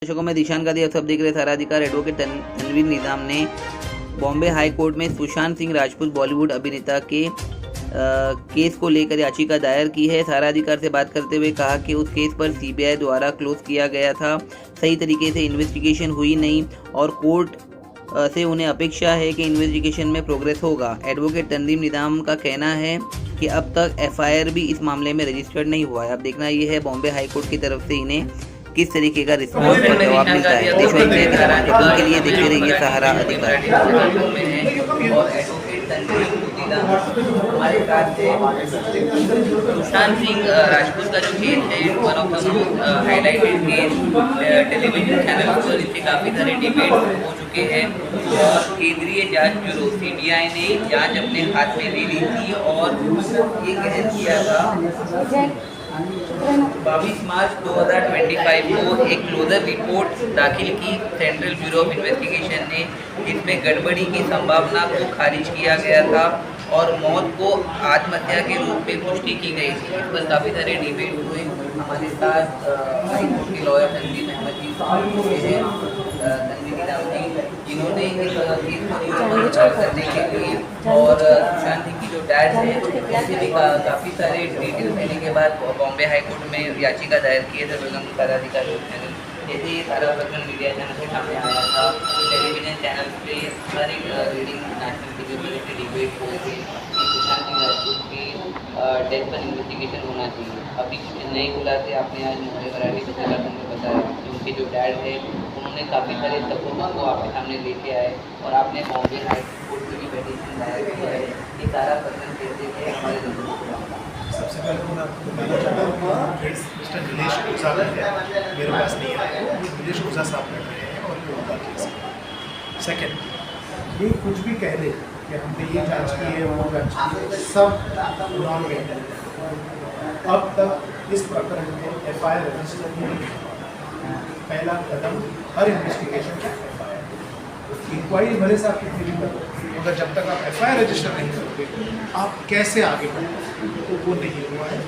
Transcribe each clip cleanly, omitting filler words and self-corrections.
दर्शकों, मैं दिशान गादी, आप सब देख रहे ताराधिकार। एडवोकेट तनवीर निज़ाम ने बॉम्बे हाई कोर्ट में सुशांत सिंह राजपूत बॉलीवुड अभिनेता के केस को लेकर याचिका दायर की है। ताराधिकार से बात करते हुए कहा कि उस केस पर सीबीआई द्वारा क्लोज किया गया था, सही तरीके से इन्वेस्टिगेशन हुई नहीं और कोर्ट से उन्हें अपेक्षा है कि इन्वेस्टिगेशन में प्रोग्रेस होगा। एडवोकेट तनवीर निज़ाम का कहना है कि अब तक एफआईआर भी इस मामले में रजिस्टर्ड नहीं हुआ है। अब देखना ये है बॉम्बे हाई कोर्ट की तरफ से इन्हें किस तरीके का रिस्पॉन्स और जवाब मिलता है। देश में के लिए देखते रहिए सहारा अधिकार। हमारे साथ सुशांत सिंह राजपूत का जो केस है, one of the most highlighted case, television channel पर इससे काफ़ी सारे डिबेट हो चुके हैं और केंद्रीय जांच ब्यूरो सीबीआई ने जांच अपने हाथ में ले ली थी और ये गहन किया था। 22 मार्च 2025 को एक क्लोजर रिपोर्ट दाखिल की सेंट्रल ब्यूरो ऑफ इन्वेस्टिगेशन ने। इसमें गड़बड़ी की संभावना को खारिज किया गया था और मौत को आत्महत्या के रूप में पुष्टि की गई थी। इस पर काफ़ी सारे डिबेट हुए। हमारे साथ हाई कोर्ट के लॉयर तनवीर अहमद जी हैं, तनवीर निज़ाम जी, जिन्होंने इस केस को करने के लिए और सुशांत सिंह की जो डैड है उनसे भी काफ़ी सारे डिटेल्स देने के बाद बॉम्बे हाई कोर्ट में याचिका दायर की है। वेलकम ताराधिकार चैनल, जैसे ये सारा प्रकरण मीडिया चैनल के सामने आया था, टेलीविजन चैनल पे हर एक रीडिंग नेशनल टीवी पर इससे डिबेट हुए थे कि सुशांत सिंह राजपूत की डेथ पर इन्वेस्टिगेशन होना चाहिए। अभी कुछ नए खुलासे आपने आज मुंबई वैरायटी पत्रकार संघ में बताया कि उनके जो डैड है उन्होंने काफ़ी सारे सबूतों को आपके सामने लेके आए और आपने बॉम्बे हाई कोर्ट में भी पिटीशन दायर किया है। ये सारा प्रकरण कैसे है हमारे दर्शकों को? सबसे पहले तो मैं आपको बताना चाहता हूँ कि मिस्टर नीलेश ओझा है, मेरे पास नहीं है, नीलेश ओझा साहब लड़ रहे हैं और ये उनका केस है। सेकेंड, ये कुछ भी कह दे कि हमने ये जांच की है, वो जांच की है, सब नॉन मेटर। अब तक इस प्रकरण में एफआईआर रजिस्टर नहीं है। पहला कदम हर इन्वेस्टिगेशन का एफआईआर। इंक्वायरी भले से आपकी फिर करो, मगर जब तक आप एफआईआर रजिस्टर नहीं करोगे आप कैसे आगे बढ़ोगे? तो वो नहीं हुआ है।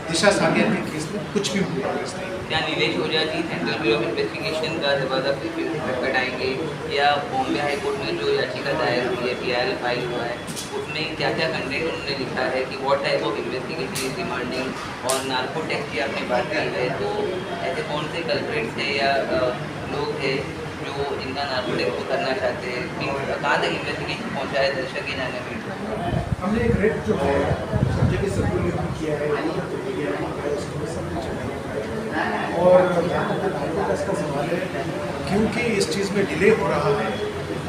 दिशा सानिया के केस में कुछ भी प्रोग्रेस नहीं। क्या Nilesh Ojha ji central bureau of investigation का दरवाजा फिर खटखटाएंगे या बॉम्बे हाई कोर्ट में जो याचिका दायर हुई है, पीआईएल फाइल हुआ है, उसमें क्या क्या कंटेंट उन्होंने लिखा है कि what type of investigation is demanding और नार्को टैक्स की आपने बात की है, तो ऐसे कौन से कल्प्रेट्स हैं या लोग हैं जो इनका नार्को टैक्स को करना चाहते हैं, कहाँ तक इन्वेस्टिगेशन पहुँचा है दर्शक के जाने में? हमने एक रेट जो है सब्जेक्ट सर्कुलेट किया है और इसका सवाल है क्योंकि इस चीज़ में डिले हो रहा है।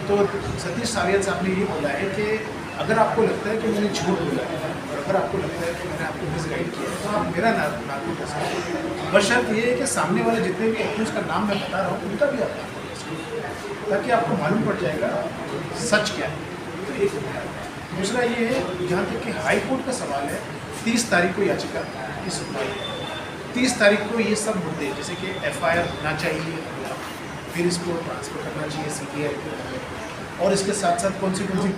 तो सतीश सारियाल साहब ने ये बोला है कि अगर आपको लगता है कि मैंने झूठ बोला है और अगर आपको लगता है कि मैंने आपको मिसगाइड किया है तो आप मेरा नार्को टेस्ट करें। बशर्त ये है कि सामने वाले जितने भी एक्यूज का नाम मैं बता रहा हूँ उनका भी आप नार्को टेस्ट करें ताकि आपको मालूम पड़ जाएगा सच क्या है। तो एक दूसरा ये है, जहाँ तक कि हाई कोर्ट का सवाल है, 30 तारीख को याचिका की सुनवाई है। 30 तारीख को ये सब मुद्दे जैसे कि एफआईआर होना चाहिए, फिर इसको ट्रांसफर करना चाहिए सीबीआई को और इसके साथ साथ कौन सी नोटिस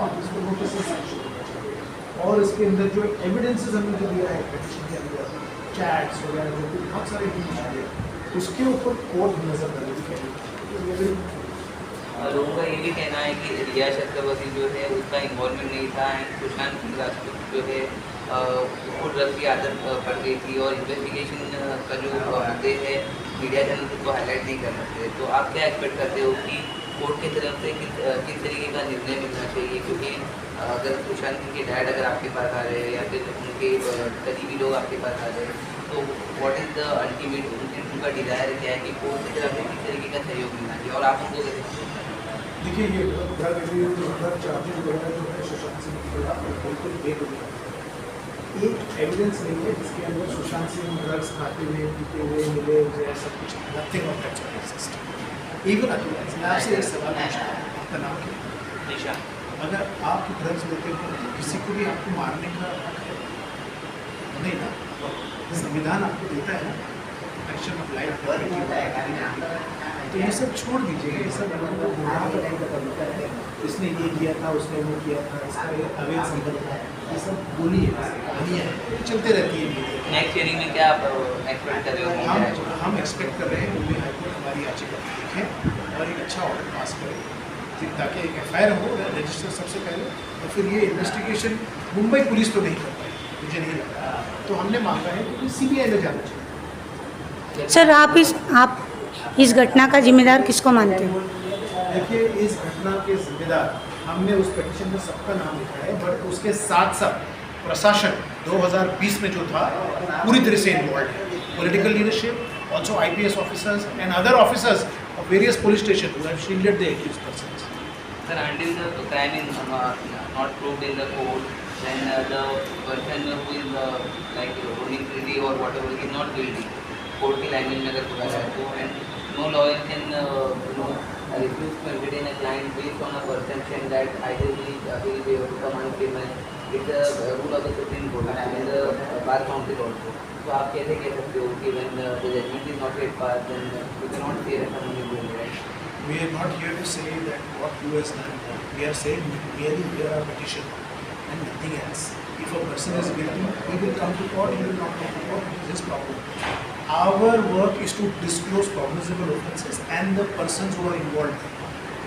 और इसके अंदर जो एविडेंसेस हमने जो दिया है पिटीशन के अंदर, चैट्स वगैरह जो बहुत सारे चीज़ उसके ऊपर कोर्ट नजर रखनी चाहिए। लोगों का ये भी कहना है कि रिया चक्रवर्ती जो है उसका इन्वॉल्वमेंट नहीं था एंड सुशांत सिंह राजपूत जो है उसको ड्रग्स की आदत पड़ गई थी और इन्वेस्टिगेशन का जो मुद्दे है मीडिया चैनल उसको हाईलाइट नहीं कर सकते। तो आप क्या एक्सपेक्ट करते हो कि कोर्ट की तरफ से किस तरीके का निर्णय मिलना चाहिए? क्योंकि अगर सुशांत सिंह के डैड अगर आपके पास आ रहे हैं या फिर उनके करीबी लोग आपके पास आ रहे हैं तो व्हाट इज़ द अल्टीमेट उनका डिज़ायर क्या है कि कोर्ट की तरफ से किस तरीके का सहयोग मिलना चाहिए और आप उनको कैसे? देखिए ये ड्रग चार्जेस वगैरह जो है सुशांत सिंह की बिल्कुल बेबुनियाद एक एविडेंस नहीं है जिसके अंदर सुशांत सिंह ड्रग्स खाते हुए पीते हुए मिले हुए सब कुछ nothing of that exist. Even मैं आपसे एक सवाल पूछता हूँ, आपका नाम क्या है? निशा। अगर आप ड्रग्स लेते हो तो किसी को भी आपको मारने का नहीं ना, संविधान आपको देता है ना प्रोटेक्शन ऑफ लाइफ। तो ये सब छोड़ दीजिए, ये सब इसने ये किया था उसने वो किया था इसका ये अवैध संबंध था, ये सब बोली है कहानियाँ हैं चलते रहती है। नेक्स्ट हियरिंग में क्या आप एक्सपेक्ट कर रहे हो? हम एक्सपेक्ट कर रहे हैं मुंबई हाई कोर्ट अभी याचिका देखें और एक अच्छा ऑर्डर पास करें ताकि एक FIR हो रजिस्टर सबसे पहले, और फिर ये इन्वेस्टिगेशन मुंबई पुलिस तो नहीं कर पाई, मुझे नहीं लगता। तो हमने मांगा है कि CBI में जाना चाहिए। सर आप इस घटना का जिम्मेदार किसको मानते हैं? देखिए, इस घटना के जिम्मेदार हमने उस पिटीशन में सबका नाम लिखा है, बट उसके साथ साथ प्रशासन 2020 में जो था पूरी तरह से इन्वॉल्व है। Political leadership, also IPS officers and other officers of various police stations who have shielded the accused persons. Sir, until the crime is not proved in the court, then the person who is like ruling guilty or whatever is not guilty. Court की language में अगर बोला जाए तो, and no lawyer can refuse to entertain a client based on a perception that either he will be able to come on payment. It's a rule of the Supreme Court and the bar council also. तो आप कैसे कह सकते हो कि when the judgment is not yet passed, then you cannot say that someone is doing right? We are not here to say that what you has done. We are saying merely here our petition and nothing else. If a person is guilty, he will come to court, he will not come to court, it is his problem. Our work is to disclose cognizable offences and the persons who are involved.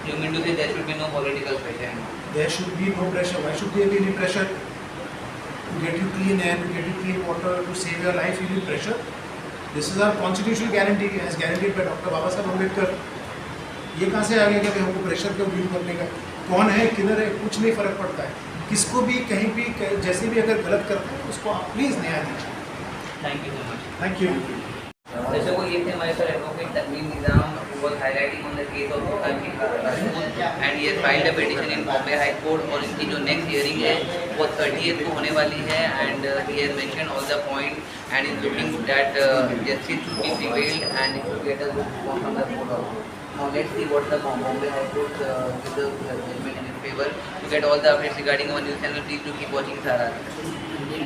You mean to say there should be no political pressure? There should be no pressure. Why should there be any pressure? To get you clean air, to get you clean water, to save your life, you need pressure. This is our constitutional guarantee, as guaranteed by Dr. बाबा साहब अम्बेडकर। ये कहाँ से आ गया कि भाई हमको pressure क्यों deal करने का? कौन है, किधर है, कुछ नहीं फर्क पड़ता है। किसको भी कहीं भी जैसे भी अगर गलत करते हैं उसको आप प्लीज़ न्याय दीजिए। Thank you so much. Thank you. जैसे वो ये थे हमारे sir advocate Tanveer Nizam, who was highlighting on the case of Sultan Singh Rajput, and he has filed a petition in Bombay High Court, और इनकी जो नेक्स्ट हियरिंग है वो 30th को होने वाली है, and he has mentioned all the point and is looking that justice should be prevailed and it should get a good response from the court also. Now let's see what the Bombay High Court gives the judgment in his favor. To get all the updates regarding our news channel, please do keep watching Sahara.